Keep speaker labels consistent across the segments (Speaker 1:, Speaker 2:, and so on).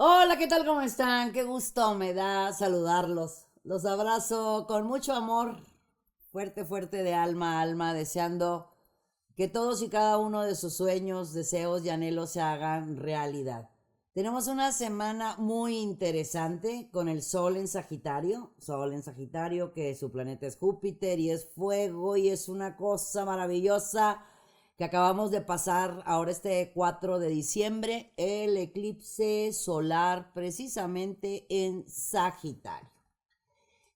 Speaker 1: Hola, ¿qué tal? ¿Cómo están? Qué gusto me da saludarlos. Los abrazo con mucho amor, fuerte, fuerte de alma a alma, deseando que todos y cada uno de sus sueños, deseos y anhelos se hagan realidad. Tenemos una semana muy interesante con el Sol en Sagitario, que su planeta es Júpiter y es fuego y es una cosa maravillosa que acabamos de pasar ahora este 4 de diciembre, el eclipse solar precisamente en Sagitario.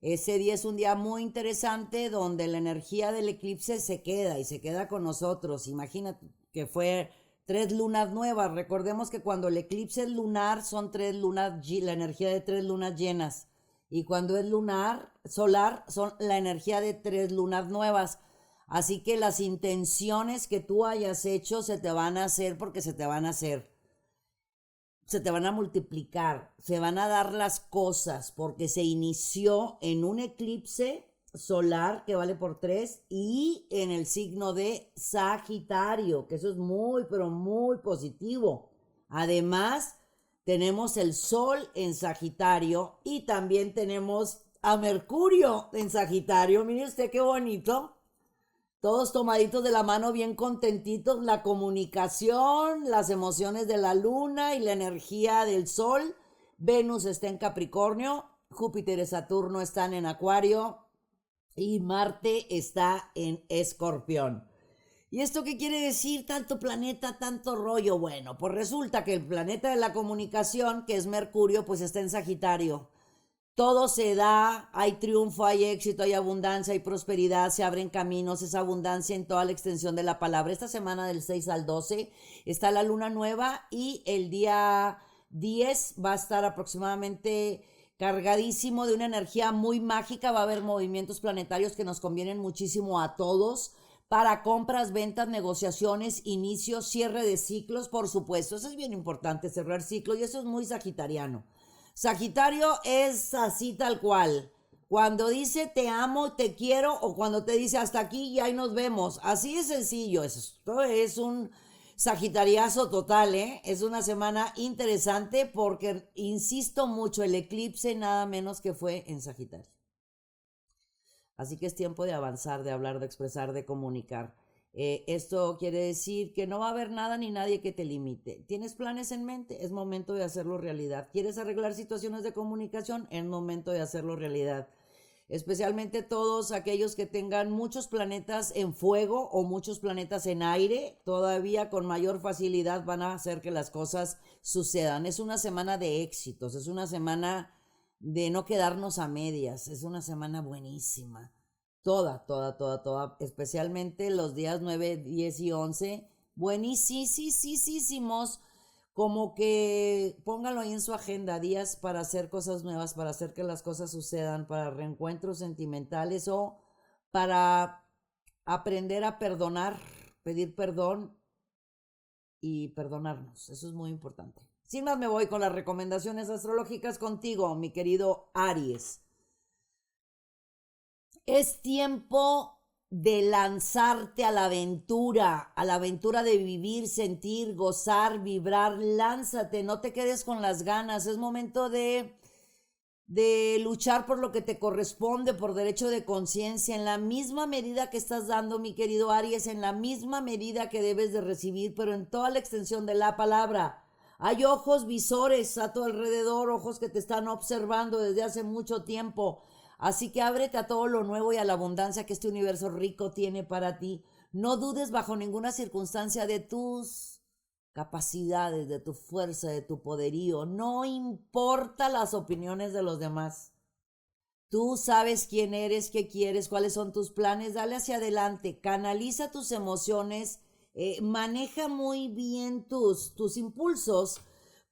Speaker 1: Ese día es un día muy interesante donde la energía del eclipse se queda y se queda con nosotros. Imagínate que fue 3 lunas nuevas. Recordemos que cuando el eclipse es lunar son 3 lunas, la energía de 3 lunas llenas. Y cuando es lunar, solar, son la energía de 3 lunas nuevas. Así que las intenciones que tú hayas hecho se te van a hacer porque se te van a hacer, se te van a multiplicar, se van a dar las cosas porque se inició en un eclipse solar que vale por 3 y en el signo de Sagitario, que eso es muy, pero muy positivo. Además, tenemos el Sol en Sagitario y también tenemos a Mercurio en Sagitario. Mire usted qué bonito, todos tomaditos de la mano, bien contentitos, la comunicación, las emociones de la luna y la energía del sol. Venus está en Capricornio, Júpiter y Saturno están en Acuario y Marte está en Escorpión. ¿Y esto qué quiere decir? Tanto planeta, tanto rollo. Bueno, pues resulta que el planeta de la comunicación, que es Mercurio, pues está en Sagitario. Todo se da, hay triunfo, hay éxito, hay abundancia, hay prosperidad, se abren caminos, es abundancia en toda la extensión de la palabra. Esta semana del 6 al 12 está la luna nueva y el día 10 va a estar aproximadamente cargadísimo de una energía muy mágica. Va a haber movimientos planetarios que nos convienen muchísimo a todos para compras, ventas, negociaciones, inicios, cierre de ciclos, por supuesto. Eso es bien importante, cerrar ciclos, y eso es muy sagitariano. Sagitario es así tal cual. Cuando dice te amo, te quiero, o cuando te dice hasta aquí y ahí nos vemos. Así es sencillo. Esto es un sagitariazo total, ¿eh? Es una semana interesante porque, insisto mucho, el eclipse nada menos que fue en Sagitario. Así que es tiempo de avanzar, de hablar, de expresar, de comunicar. Esto quiere decir que no va a haber nada ni nadie que te limite. ¿Tienes planes en mente? Es momento de hacerlo realidad. ¿Quieres arreglar situaciones de comunicación? Es momento de hacerlo realidad. Especialmente todos aquellos que tengan muchos planetas en fuego o muchos planetas en aire, todavía con mayor facilidad van a hacer que las cosas sucedan. Es una semana de éxitos, es una semana de no quedarnos a medias. Es una semana buenísima. Toda, toda, toda, toda. Especialmente los días 9, 10 y 11. Buenísimos. Como que póngalo ahí en su agenda. Días para hacer cosas nuevas, para hacer que las cosas sucedan, para reencuentros sentimentales o para aprender a perdonar, pedir perdón y perdonarnos. Eso es muy importante. Sin más, me voy con las recomendaciones astrológicas contigo, mi querido Aries. Es tiempo de lanzarte a la aventura de vivir, sentir, gozar, vibrar. Lánzate, no te quedes con las ganas. Es momento de luchar por lo que te corresponde, por derecho de conciencia, en la misma medida que estás dando, mi querido Aries, en la misma medida que debes de recibir, pero en toda la extensión de la palabra. Hay ojos visores a tu alrededor, ojos que te están observando desde hace mucho tiempo. Así que ábrete a todo lo nuevo y a la abundancia que este universo rico tiene para ti. No dudes bajo ninguna circunstancia de tus capacidades, de tu fuerza, de tu poderío. No importa las opiniones de los demás. Tú sabes quién eres, qué quieres, cuáles son tus planes. Dale hacia adelante, canaliza tus emociones, maneja muy bien tus impulsos,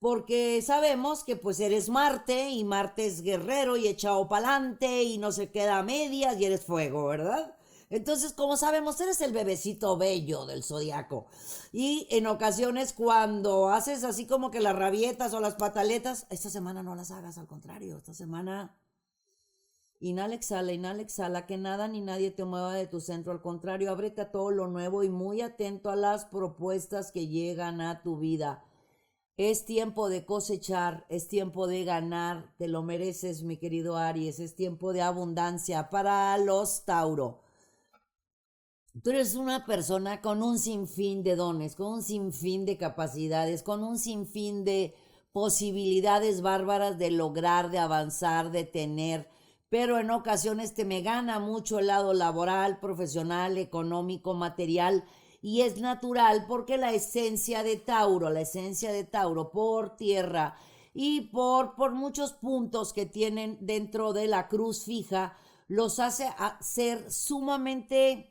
Speaker 1: porque sabemos que pues eres Marte y Marte es guerrero y echado pa'lante y no se queda a medias y eres fuego, ¿verdad? Entonces, como sabemos, eres el bebecito bello del zodiaco. Y en ocasiones cuando haces así como que las rabietas o las pataletas, esta semana no las hagas, al contrario, esta semana inhala, exhala, que nada ni nadie te mueva de tu centro, al contrario, ábrete a todo lo nuevo y muy atento a las propuestas que llegan a tu vida. Es tiempo de cosechar, es tiempo de ganar, te lo mereces, mi querido Aries, es tiempo de abundancia para los Tauro. Tú eres una persona con un sinfín de dones, con un sinfín de capacidades, con un sinfín de posibilidades bárbaras de lograr, de avanzar, de tener, pero en ocasiones te me gana mucho el lado laboral, profesional, económico, material, y es natural porque la esencia de Tauro por tierra y por muchos puntos que tienen dentro de la cruz fija, los hace ser sumamente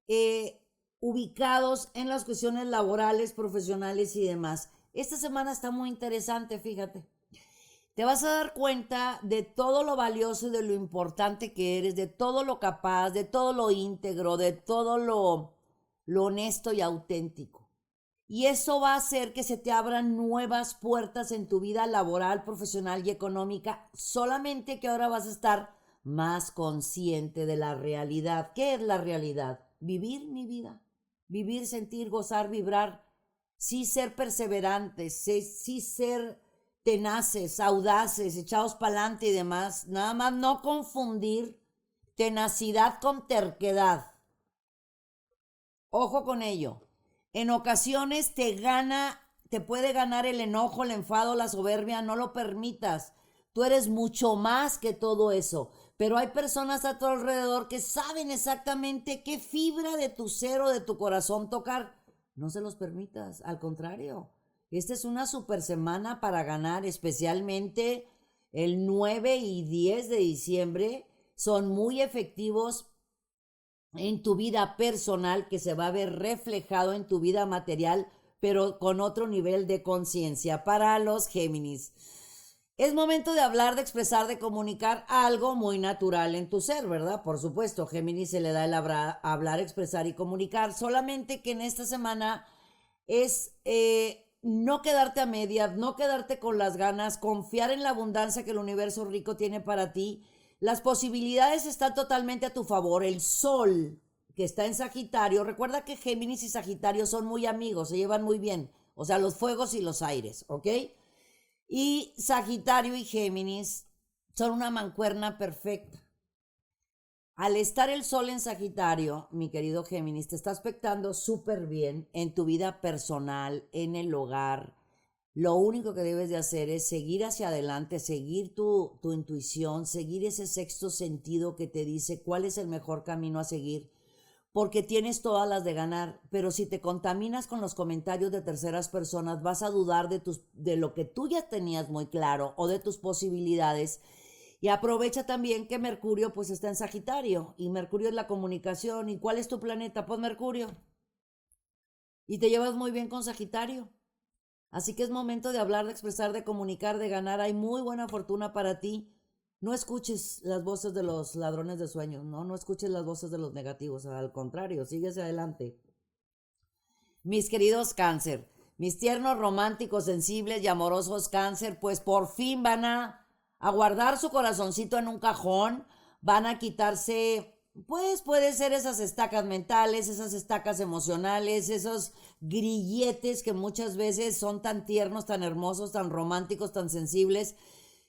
Speaker 1: eh, ubicados en las cuestiones laborales, profesionales y demás. Esta semana está muy interesante, fíjate. Te vas a dar cuenta de todo lo valioso y de lo importante que eres, de todo lo capaz, de todo lo íntegro, de todo lo honesto y auténtico. Y eso va a hacer que se te abran nuevas puertas en tu vida laboral, profesional y económica, solamente que ahora vas a estar más consciente de la realidad. ¿Qué es la realidad? Vivir mi vida. Vivir, sentir, gozar, vibrar. Sí ser perseverantes, sí ser tenaces, audaces, echados para adelante y demás. Nada más no confundir tenacidad con terquedad. Ojo con ello. En ocasiones te puede ganar el enojo, el enfado, la soberbia, no lo permitas. Tú eres mucho más que todo eso. Pero hay personas a tu alrededor que saben exactamente qué fibra de tu ser o de tu corazón tocar. No se los permitas, al contrario. Esta es una super semana para ganar, especialmente el 9 y 10 de diciembre. Son muy efectivos en tu vida personal, que se va a ver reflejado en tu vida material, pero con otro nivel de conciencia. Para los Géminis, es momento de hablar, de expresar, de comunicar algo muy natural en tu ser, ¿verdad? Por supuesto, Géminis se le da el hablar, expresar y comunicar, solamente que en esta semana es no quedarte a medias, no quedarte con las ganas, confiar en la abundancia que el universo rico tiene para ti. Las posibilidades están totalmente a tu favor. El sol que está en Sagitario, recuerda que Géminis y Sagitario son muy amigos, se llevan muy bien, o sea, los fuegos y los aires, ¿ok? Y Sagitario y Géminis son una mancuerna perfecta. Al estar el sol en Sagitario, mi querido Géminis, te está aspectando súper bien en tu vida personal, en el hogar. Lo único que debes de hacer es seguir hacia adelante, seguir tu intuición, seguir ese sexto sentido que te dice cuál es el mejor camino a seguir, porque tienes todas las de ganar. Pero si te contaminas con los comentarios de terceras personas, vas a dudar de lo que tú ya tenías muy claro o de tus posibilidades. Y aprovecha también que Mercurio pues está en Sagitario, y Mercurio es la comunicación. ¿Y cuál es tu planeta? Pues Mercurio. Y te llevas muy bien con Sagitario. Así que es momento de hablar, de expresar, de comunicar, de ganar. Hay muy buena fortuna para ti. No escuches las voces de los ladrones de sueños, no escuches las voces de los negativos. Al contrario, síguese adelante. Mis queridos Cáncer, mis tiernos, románticos, sensibles y amorosos Cáncer, pues por fin van a guardar su corazoncito en un cajón, van a quitarse, pues puede ser esas estacas mentales, esas estacas emocionales, esos grilletes que muchas veces son tan tiernos, tan hermosos, tan románticos, tan sensibles,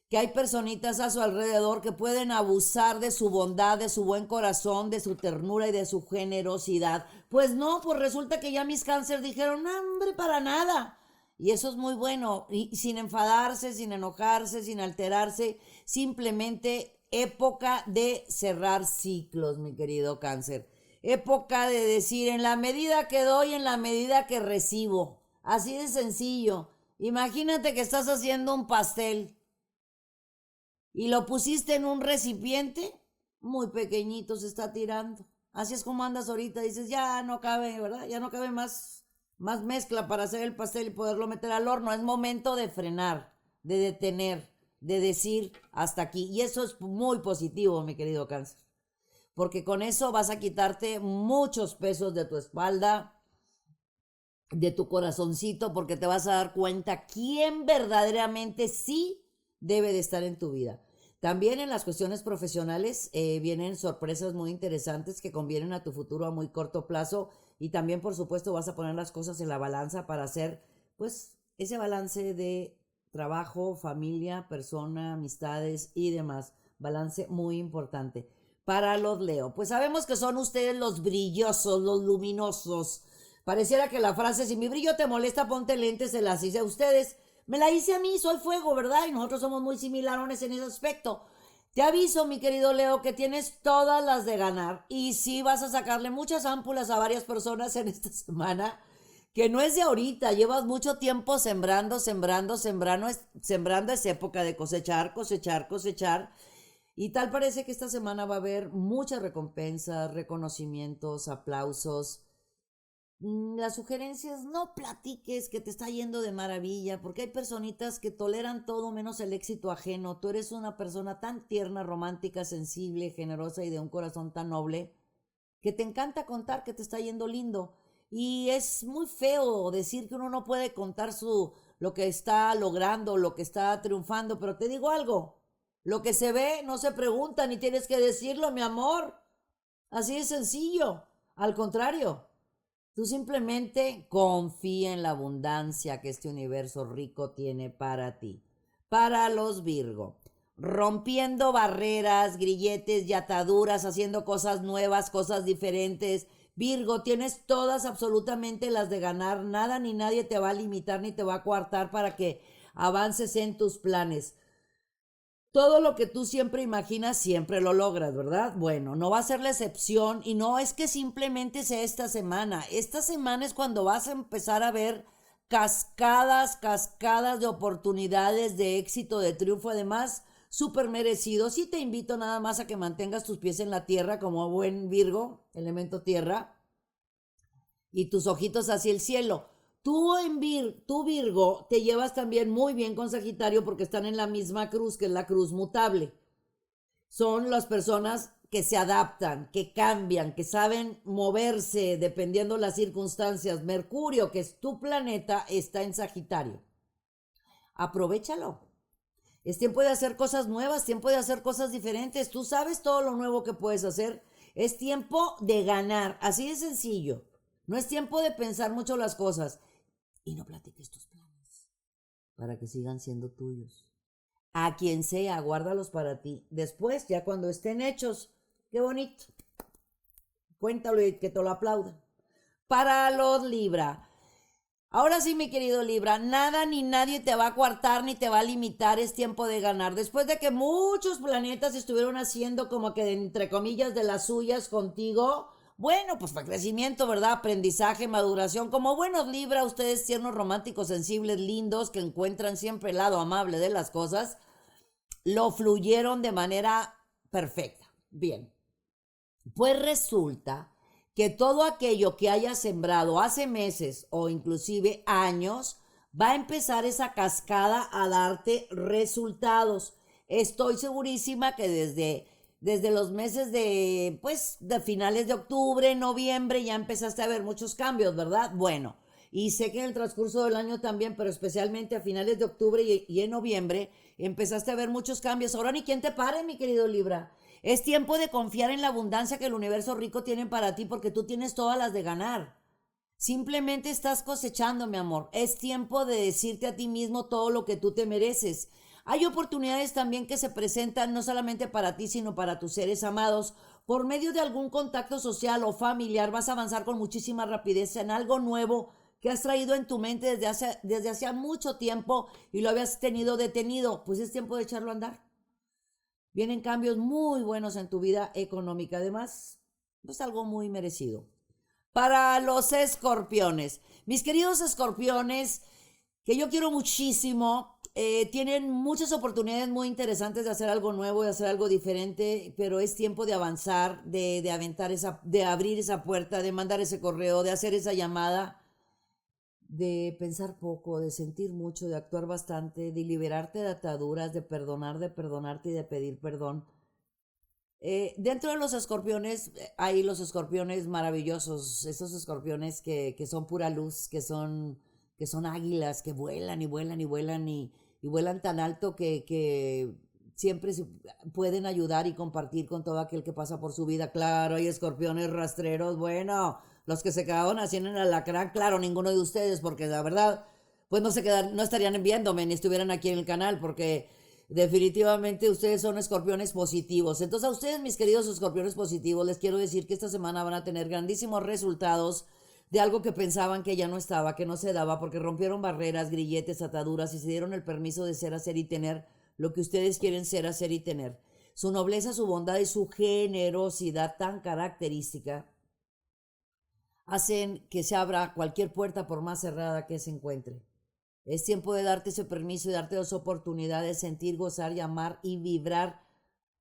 Speaker 1: que hay personitas a su alrededor que pueden abusar de su bondad, de su buen corazón, de su ternura y de su generosidad. Pues no, pues resulta que ya mis Cáncer dijeron, hambre para nada. Y eso es muy bueno, y sin enfadarse, sin enojarse, sin alterarse, simplemente época de cerrar ciclos, mi querido Cáncer. Época de decir, en la medida que doy, en la medida que recibo. Así de sencillo. Imagínate que estás haciendo un pastel y lo pusiste en un recipiente muy pequeñito, se está tirando. Así es como andas ahorita, dices, ya no cabe, ¿verdad? Ya no cabe más mezcla para hacer el pastel y poderlo meter al horno. Es momento de frenar, de detener, de decir hasta aquí. Y eso es muy positivo, mi querido Cáncer, porque con eso vas a quitarte muchos pesos de tu espalda, de tu corazoncito, porque te vas a dar cuenta quién verdaderamente sí debe de estar en tu vida. También en las cuestiones profesionales vienen sorpresas muy interesantes que convienen a tu futuro a muy corto plazo, y también por supuesto vas a poner las cosas en la balanza para hacer pues ese balance de trabajo, familia, persona, amistades y demás. Balance muy importante. Para los Leo, pues sabemos que son ustedes los brillosos, los luminosos. Pareciera que la frase, si mi brillo te molesta, ponte lentes, se las hice a ustedes. Me la hice a mí, soy fuego, ¿verdad? Y nosotros somos muy similares en ese aspecto. Te aviso, mi querido Leo, que tienes todas las de ganar. Y sí vas a sacarle muchas ámpulas a varias personas en esta semana, que no es de ahorita. Llevas mucho tiempo sembrando, sembrando. Es época de cosechar, cosechar, cosechar. Y tal parece que esta semana va a haber muchas recompensas, reconocimientos, aplausos. Las sugerencias, no platiques que te está yendo de maravilla, porque hay personitas que toleran todo menos el éxito ajeno. Tú eres una persona tan tierna, romántica, sensible, generosa y de un corazón tan noble, que te encanta contar que te está yendo lindo. Y es muy feo decir que uno no puede contar lo que está logrando, lo que está triunfando, pero te digo algo, lo que se ve no se pregunta ni tienes que decirlo, mi amor. Así de sencillo. Al contrario, tú simplemente confía en la abundancia que este universo rico tiene para ti. Para los Virgo, rompiendo barreras, grilletes y ataduras, haciendo cosas nuevas, cosas diferentes. Virgo, tienes todas absolutamente las de ganar. Nada ni nadie te va a limitar ni te va a coartar para que avances en tus planes. Todo lo que tú siempre imaginas, siempre lo logras, ¿verdad? Bueno, no va a ser la excepción y no es que simplemente sea esta semana. Esta semana es cuando vas a empezar a ver cascadas, cascadas de oportunidades, de éxito, de triunfo, además, súper merecidos. Y te invito nada más a que mantengas tus pies en la tierra como buen Virgo, elemento tierra, y tus ojitos hacia el cielo. Tú Virgo te llevas también muy bien con Sagitario porque están en la misma cruz, que es la cruz mutable. Son las personas que se adaptan, que cambian, que saben moverse dependiendo las circunstancias. Mercurio, que es tu planeta, está en Sagitario. Aprovechalo. Es tiempo de hacer cosas nuevas, tiempo de hacer cosas diferentes. Tú sabes todo lo nuevo que puedes hacer. Es tiempo de ganar, así de sencillo. No es tiempo de pensar mucho las cosas. Y no platiques tus planes para que sigan siendo tuyos. A quien sea, guárdalos para ti. Después, ya cuando estén hechos, qué bonito. Cuéntalo y que te lo aplaudan. Para los Libra. Ahora sí, mi querido Libra, nada ni nadie te va a coartar ni te va a limitar, es tiempo de ganar. Después de que muchos planetas estuvieron haciendo como que entre comillas de las suyas contigo, bueno, pues fue crecimiento, ¿verdad? Aprendizaje, maduración. Como buenos Libra, ustedes tiernos, románticos, sensibles, lindos, que encuentran siempre el lado amable de las cosas, lo fluyeron de manera perfecta. Bien, pues resulta que todo aquello que hayas sembrado hace meses o inclusive años, va a empezar esa cascada a darte resultados. Estoy segurísima que desde los meses de finales de octubre, noviembre, ya empezaste a ver muchos cambios, ¿verdad? Bueno, y sé que en el transcurso del año también, pero especialmente a finales de octubre y en noviembre, empezaste a ver muchos cambios. Ahora ni quien te pare, mi querido Libra. Es tiempo de confiar en la abundancia que el universo rico tiene para ti porque tú tienes todas las de ganar. Simplemente estás cosechando, mi amor. Es tiempo de decirte a ti mismo todo lo que tú te mereces. Hay oportunidades también que se presentan no solamente para ti, sino para tus seres amados. Por medio de algún contacto social o familiar vas a avanzar con muchísima rapidez en algo nuevo que has traído en tu mente desde hace mucho tiempo y lo habías tenido detenido. Pues es tiempo de echarlo a andar. Vienen cambios muy buenos en tu vida económica. Además, pues algo muy merecido. Para los escorpiones. Mis queridos escorpiones, que yo quiero muchísimo, tienen muchas oportunidades muy interesantes de hacer algo nuevo, de hacer algo diferente, pero es tiempo de avanzar, de aventar de abrir esa puerta, de mandar ese correo, de hacer esa llamada, de pensar poco, de sentir mucho, de actuar bastante, de liberarte de ataduras, de perdonarte y de pedir perdón. Dentro de los escorpiones hay los escorpiones maravillosos, esos escorpiones que son pura luz, que son águilas, que vuelan y vuelan y vuelan y vuelan tan alto que siempre pueden ayudar y compartir con todo aquel que pasa por su vida. Claro, hay escorpiones rastreros, bueno, los que se quedaron así en el alacrán, claro, ninguno de ustedes, porque la verdad, pues no estarían viéndome ni estuvieran aquí en el canal, porque definitivamente ustedes son escorpiones positivos. Entonces a ustedes, mis queridos escorpiones positivos, les quiero decir que esta semana van a tener grandísimos resultados de algo que pensaban que ya no estaba, que no se daba, porque rompieron barreras, grilletes, ataduras y se dieron el permiso de ser, hacer y tener lo que ustedes quieren ser, hacer y tener. Su nobleza, su bondad y su generosidad tan característica hacen que se abra cualquier puerta por más cerrada que se encuentre. Es tiempo de darte ese permiso y darte esa oportunidad de sentir, gozar y amar y vibrar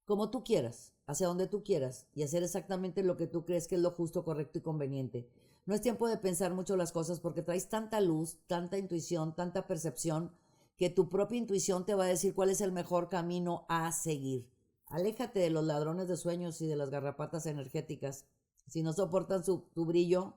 Speaker 1: como tú quieras, hacia donde tú quieras y hacer exactamente lo que tú crees que es lo justo, correcto y conveniente. No es tiempo de pensar mucho las cosas porque traes tanta luz, tanta intuición, tanta percepción que tu propia intuición te va a decir cuál es el mejor camino a seguir. Aléjate de los ladrones de sueños y de las garrapatas energéticas. Si no soportan tu brillo,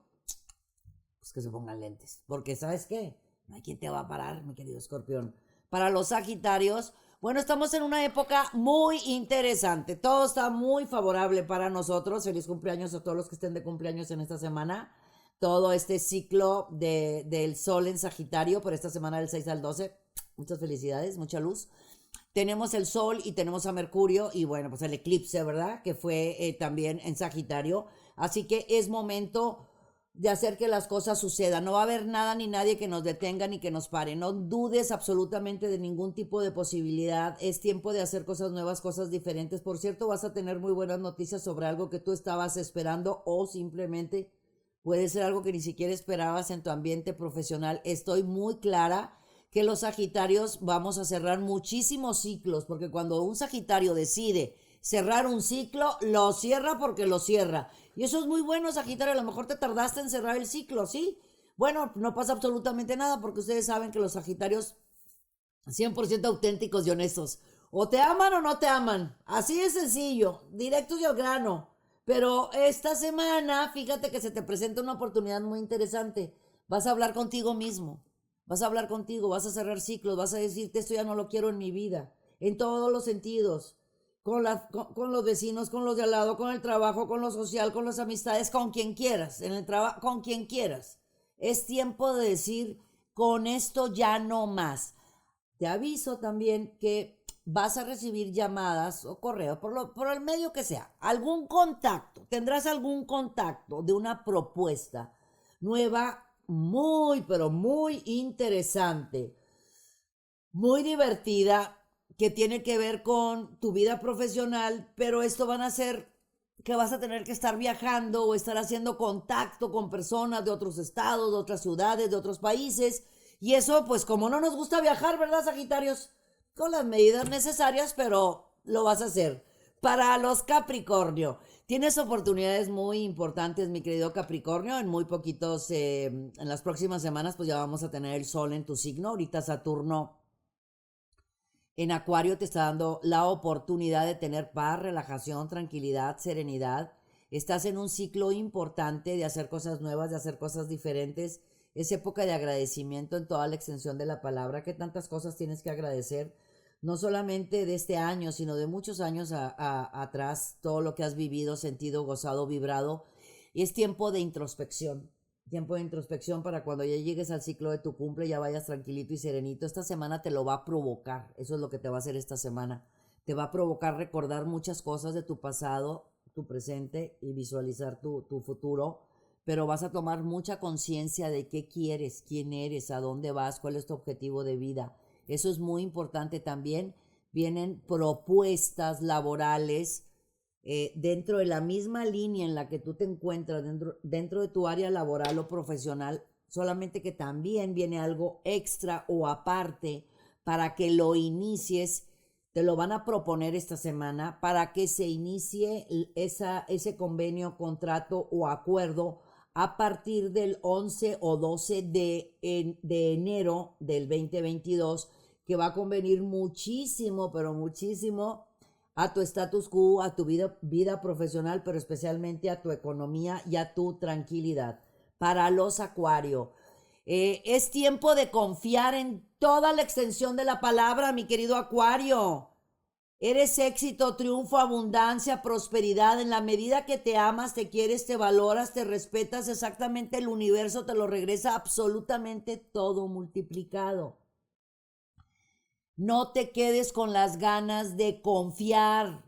Speaker 1: pues que se pongan lentes. Porque ¿sabes qué? No hay quien te va a parar, mi querido escorpión. Para los sagitarios, bueno, estamos en una época muy interesante. Todo está muy favorable para nosotros. Feliz cumpleaños a todos los que estén de cumpleaños en esta semana. Todo este ciclo del sol en Sagitario por esta semana del 6 al 12. Muchas felicidades, mucha luz. Tenemos el sol y tenemos a Mercurio y bueno, pues el eclipse, ¿verdad? Que fue también en Sagitario. Así que es momento de hacer que las cosas sucedan. No va a haber nada ni nadie que nos detenga ni que nos pare. No dudes absolutamente de ningún tipo de posibilidad. Es tiempo de hacer cosas nuevas, cosas diferentes. Por cierto, vas a tener muy buenas noticias sobre algo que tú estabas esperando o simplemente puede ser algo que ni siquiera esperabas en tu ambiente profesional. Estoy muy clara que los Sagitarios vamos a cerrar muchísimos ciclos, porque cuando un Sagitario decide cerrar un ciclo, lo cierra porque lo cierra. Y eso es muy bueno, Sagitario. A lo mejor te tardaste en cerrar el ciclo, ¿sí? Bueno, no pasa absolutamente nada porque ustedes saben que los Sagitarios 100% auténticos y honestos. O te aman o no te aman. Así de sencillo, directos y al grano. Pero esta semana, fíjate que se te presenta una oportunidad muy interesante. Vas a hablar contigo mismo. Vas a hablar contigo, vas a cerrar ciclos, vas a decirte esto ya no lo quiero en mi vida. En todos los sentidos. Con los vecinos, con los de al lado, con el trabajo, con lo social, con las amistades, con quien quieras. En el trabajo, con quien quieras. Es tiempo de decir, con esto ya no más. Te aviso también que vas a recibir llamadas o correos, por el medio que sea, algún contacto, tendrás algún contacto de una propuesta nueva, muy, pero muy interesante, muy divertida, que tiene que ver con tu vida profesional, pero esto van a ser que vas a tener que estar viajando o estar haciendo contacto con personas de otros estados, de otras ciudades, de otros países. Y eso, pues como no nos gusta viajar, ¿verdad, Sagitarios? Con las medidas necesarias, pero lo vas a hacer. Para los Capricornio, tienes oportunidades muy importantes, mi querido Capricornio. En muy poquitos, en las próximas semanas, pues ya vamos a tener el sol en tu signo. Ahorita Saturno en Acuario te está dando la oportunidad de tener paz, relajación, tranquilidad, serenidad. Estás en un ciclo importante de hacer cosas nuevas, de hacer cosas diferentes. Es época de agradecimiento en toda la extensión de la palabra. ¿Qué tantas cosas tienes que agradecer? No solamente de este año, sino de muchos años atrás, todo lo que has vivido, sentido, gozado, vibrado. Es tiempo de introspección. Tiempo de introspección para cuando ya llegues al ciclo de tu cumple ya vayas tranquilito y serenito. Esta semana te lo va a provocar. Eso es lo que te va a hacer esta semana. Te va a provocar recordar muchas cosas de tu pasado, tu presente y visualizar tu futuro. Pero vas a tomar mucha conciencia de qué quieres, quién eres, a dónde vas, cuál es tu objetivo de vida. Eso es muy importante también. Vienen propuestas laborales dentro de la misma línea en la que tú te encuentras, dentro de tu área laboral o profesional, solamente que también viene algo extra o aparte para que lo inicies. Te lo van a proponer esta semana para que se inicie ese convenio, contrato o acuerdo a partir del 11 o 12 de enero del 2022, que va a convenir muchísimo, pero muchísimo a tu status quo, a tu vida profesional, pero especialmente a tu economía y a tu tranquilidad. Para los Acuario, es tiempo de confiar en toda la extensión de la palabra, mi querido Acuario. Eres éxito, triunfo, abundancia, prosperidad. En la medida que te amas, te quieres, te valoras, te respetas, exactamente el universo te lo regresa absolutamente todo multiplicado. No te quedes con las ganas de confiar,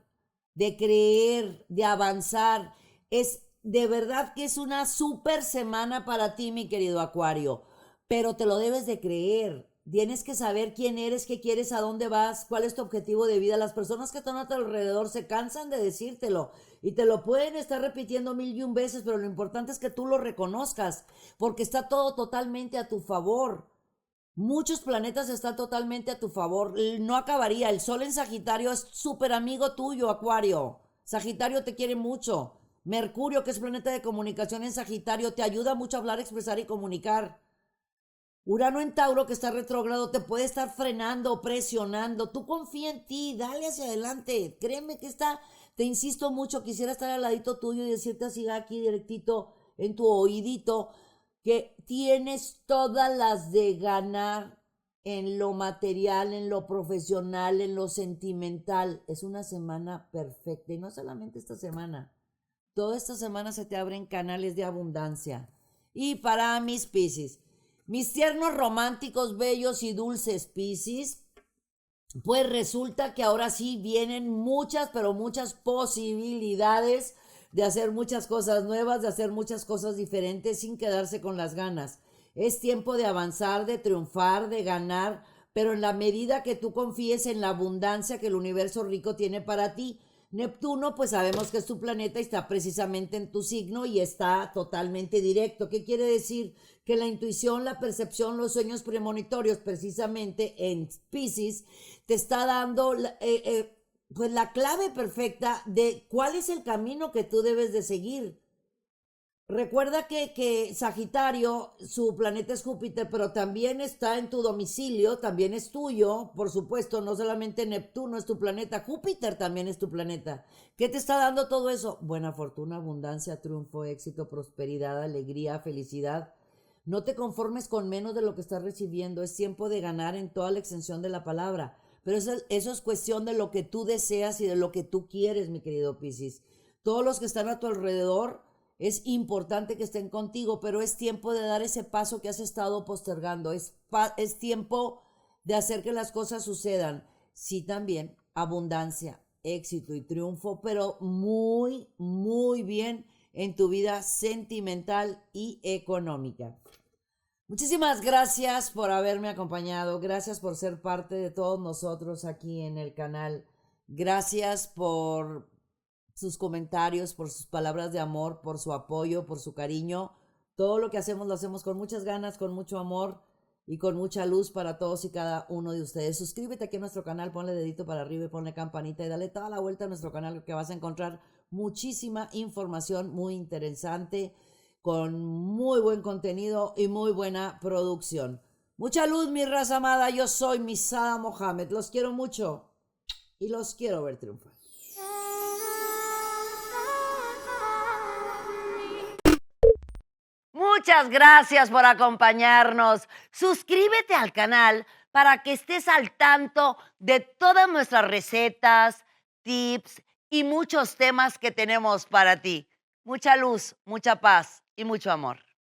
Speaker 1: de creer, de avanzar. Es de verdad que es una súper semana para ti, mi querido Acuario, pero te lo debes de creer. Tienes que saber quién eres, qué quieres, a dónde vas, cuál es tu objetivo de vida. Las personas que están a tu alrededor se cansan de decírtelo y te lo pueden estar repitiendo mil y un veces, pero lo importante es que tú lo reconozcas, porque está todo totalmente a tu favor. Muchos planetas están totalmente a tu favor. No acabaría. El Sol en Sagitario es súper amigo tuyo, Acuario. Sagitario te quiere mucho. Mercurio, que es planeta de comunicación en Sagitario, te ayuda mucho a hablar, expresar y comunicar. Urano en Tauro, que está retrógrado, te puede estar frenando, presionando. Tú confía en ti, dale hacia adelante. Créeme que te insisto mucho, quisiera estar al ladito tuyo y decirte así aquí directito en tu oídito que tienes todas las de ganar en lo material, en lo profesional, en lo sentimental. Es una semana perfecta y no solamente esta semana. Toda esta semana se te abren canales de abundancia. Y para mis Piscis, mis tiernos románticos, bellos y dulces Piscis, pues resulta que ahora sí vienen muchas, pero muchas posibilidades de hacer muchas cosas nuevas, de hacer muchas cosas diferentes sin quedarse con las ganas. Es tiempo de avanzar, de triunfar, de ganar, pero en la medida que tú confíes en la abundancia que el universo rico tiene para ti. Neptuno, pues sabemos que es tu planeta y está precisamente en tu signo y está totalmente directo. ¿Qué quiere decir? Que la intuición, la percepción, los sueños premonitorios, precisamente en Piscis, te está dando pues la clave perfecta de cuál es el camino que tú debes de seguir. Recuerda que Sagitario, su planeta es Júpiter, pero también está en tu domicilio, también es tuyo, por supuesto, no solamente Neptuno es tu planeta, Júpiter también es tu planeta. ¿Qué te está dando todo eso? Buena fortuna, abundancia, triunfo, éxito, prosperidad, alegría, felicidad. No te conformes con menos de lo que estás recibiendo, es tiempo de ganar en toda la extensión de la palabra. Pero eso es cuestión de lo que tú deseas y de lo que tú quieres, mi querido Piscis. Todos los que están a tu alrededor, es importante que estén contigo, pero es tiempo de dar ese paso que has estado postergando. Es tiempo de hacer que las cosas sucedan. Sí, también abundancia, éxito y triunfo, pero muy, muy bien en tu vida sentimental y económica. Muchísimas gracias por haberme acompañado. Gracias por ser parte de todos nosotros aquí en el canal. Gracias por sus comentarios, por sus palabras de amor, por su apoyo, por su cariño. Todo lo que hacemos lo hacemos con muchas ganas, con mucho amor y con mucha luz para todos y cada uno de ustedes. Suscríbete aquí a nuestro canal, ponle dedito para arriba y ponle campanita y dale toda la vuelta a nuestro canal que vas a encontrar muchísima información muy interesante con muy buen contenido y muy buena producción. Mucha luz, mi raza amada. Yo soy Misada Mohamed. Los quiero mucho y los quiero ver triunfar. Muchas gracias por acompañarnos. Suscríbete al canal para que estés al tanto de todas nuestras recetas, tips y muchos temas que tenemos para ti. Mucha luz, mucha paz y mucho amor.